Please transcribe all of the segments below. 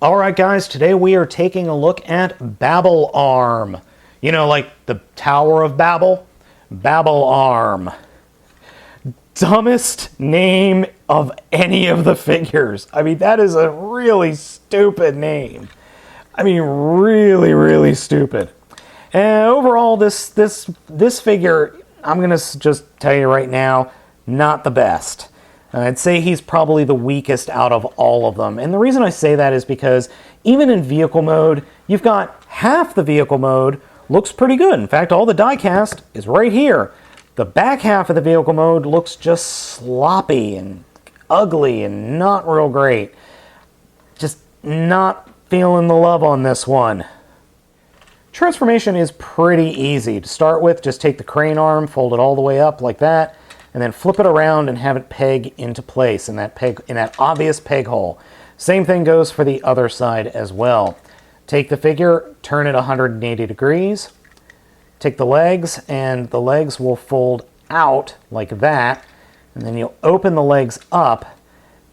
Alright guys, today we are taking a look at Babel Arm. You know, like the Tower of Babel? Babel Arm. Dumbest name of any of the figures. I mean, that is a really stupid name. I mean, really stupid. And overall, this figure, I'm going to just tell you right now, not the best. I'd say he's probably the weakest out of all of them. And the reason I say that is because even in vehicle mode, you've got half the vehicle mode looks pretty good. In fact, all the die cast is right here. The back half of the vehicle mode looks just sloppy and ugly and not real great. Just not feeling the love on this one. Transformation is pretty easy. To start with, just take the crane arm, fold it all the way up like that, and then flip it around and have it peg into place in that obvious peg hole. Same thing goes for the other side as well. Take the figure, turn it 180 degrees, take the legs, and the legs will fold out like that, and then you'll open the legs up,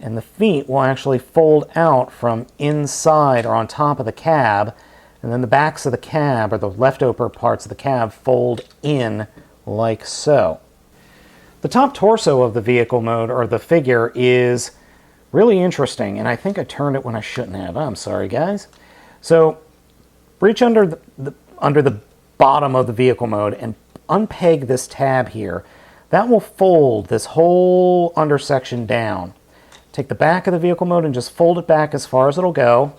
and the feet will actually fold out from inside or on top of the cab, and then the backs of the cab, or the leftover parts of the cab, fold in like so. The top torso of the vehicle mode, or the figure, is really interesting, and I think I turned it when I shouldn't have. I'm sorry, guys. So, reach under the bottom of the vehicle mode and unpeg this tab here. That will fold this whole undersection down. Take the back of the vehicle mode and just fold it back as far as it'll go.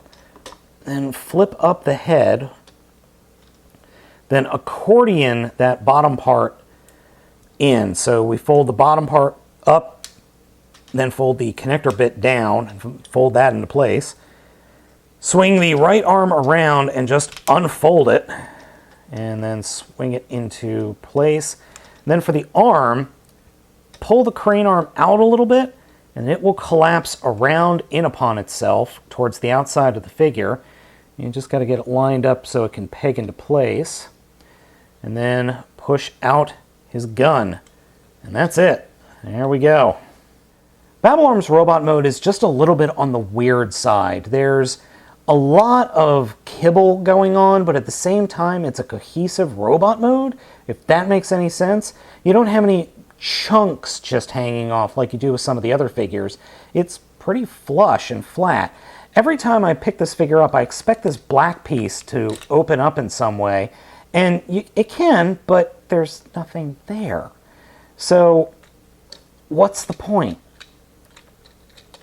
Then flip up the head. Then accordion that bottom part in. So we fold the bottom part up, then fold the connector bit down, and fold that into place. Swing the right arm around and just unfold it, and then swing it into place. And then for the arm, pull the crane arm out a little bit, and it will collapse around in upon itself towards the outside of the figure. You just got to get it lined up so it can peg into place. And then push out his gun. And that's it. There we go. Babel Arm's robot mode is just a little bit on the weird side. There's a lot of kibble going on, but at the same time, it's a cohesive robot mode, if that makes any sense. You don't have any chunks just hanging off like you do with some of the other figures. It's pretty flush and flat. Every time I pick this figure up, I expect this black piece to open up in some way, and it can, but there's nothing there. So, what's the point?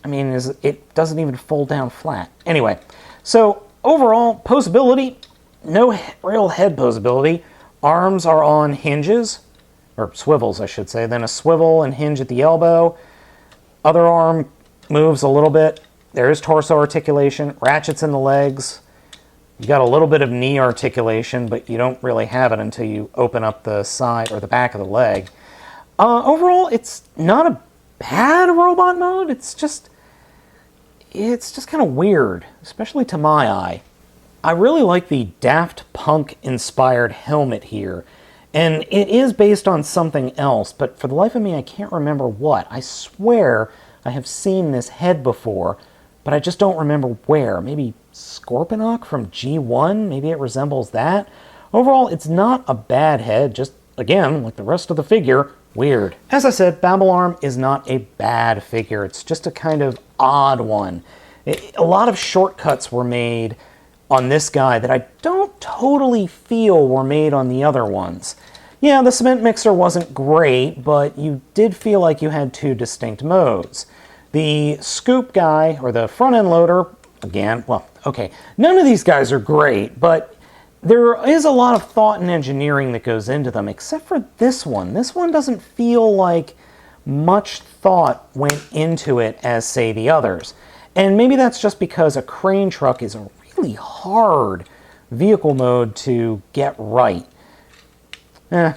I mean, it doesn't even fold down flat. Anyway, so overall, posability, no real head posability. Arms are on hinges, or swivels, I should say. Then a swivel and hinge at the elbow. Other arm moves a little bit. There is torso articulation, ratchets in the legs. You got a little bit of knee articulation, but you don't really have it until you open up the side or the back of the leg. Overall, it's not a bad robot mode. It's just kind of weird, especially to my eye. I really like the Daft Punk-inspired helmet here, and it is based on something else, but for the life of me, I can't remember what. I swear I have seen this head before, but I just don't remember where. Maybe Scorponok from G1? Maybe it resembles that. Overall, it's not a bad head, just, again, like the rest of the figure, weird. As I said, Babel Arm is not a bad figure. It's just a kind of odd one. A lot of shortcuts were made on this guy that I don't totally feel were made on the other ones. Yeah, the cement mixer wasn't great, but you did feel like you had two distinct modes. The scoop guy, or the front end loader, again, well, okay, none of these guys are great, but there is a lot of thought and engineering that goes into them, except for this one. This one doesn't feel like much thought went into it as, say, the others. And maybe that's just because a crane truck is a really hard vehicle mode to get right. And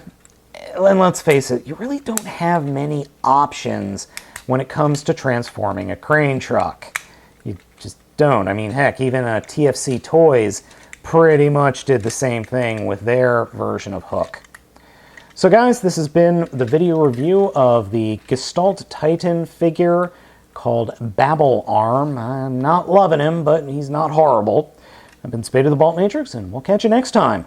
let's face it, you really don't have many options when it comes to transforming a crane truck. You just don't. I mean, heck, even TFC Toys pretty much did the same thing with their version of Hook. So guys, this has been the video review of the Gestalt Titan figure called Babel Arm. I'm not loving him, but he's not horrible. I've been Spade of the Baltmatrix, and we'll catch you next time.